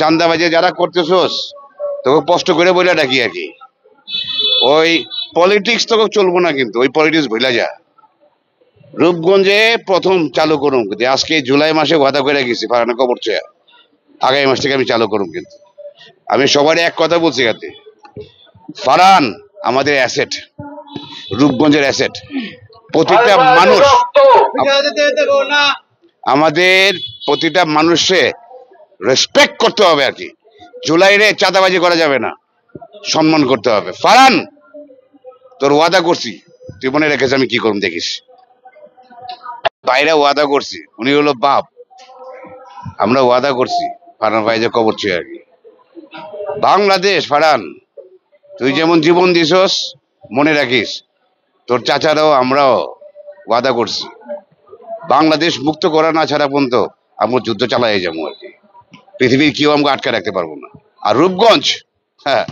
চান্দাবাজি যারা করতেছোস তোকে কষ্ট করে বলে ডাকি আর কি। ওই পলিটিক্স তোকে চলবো না, কিন্তু ওই পলিটিক্স ভুলে যা। রূপগঞ্জে প্রথম চালু করুন, আজকে জুলাই মাসে ওয়াদা করে গেছি ফারানা কবর চেয়া, আগামী মাস থেকে আমি চালু করুন। কিন্তু আমি সবারই এক কথা বলছি, যাতে ফারান আমাদের অ্যাসেট, রূপগঞ্জের অ্যাসেট। প্রতিটা মানুষ, আমাদের প্রতিটা মানুষে রেসপেক্ট করতে হবে আর কি। জুলাইরে চাঁদাবাজি করা যাবে না, সম্মান করতে হবে। ফারান তোর ওয়াদা করছি, তুই মনে রেখেছ আমি কি করুন দেখিস। বাইরে ওয়াদা করছি, উনি হলো বাপ, আমরা ওয়াদা করছি ফারান ভাই যে কবর চেয়ে আর কি। বাংলাদেশ ফারান, তুই যেমন জীবন দিছস মনে রাখিস, তোর চাচারাও আমরাও ওয়াদা করছি বাংলাদেশ মুক্ত করা না ছাড়া পর্যন্ত আমরা যুদ্ধ চালাই যাবো আর কি। পৃথিবীর কেউ আমাকে আটকে রাখতে পারবো না। আর রূপগঞ্জ, হ্যাঁ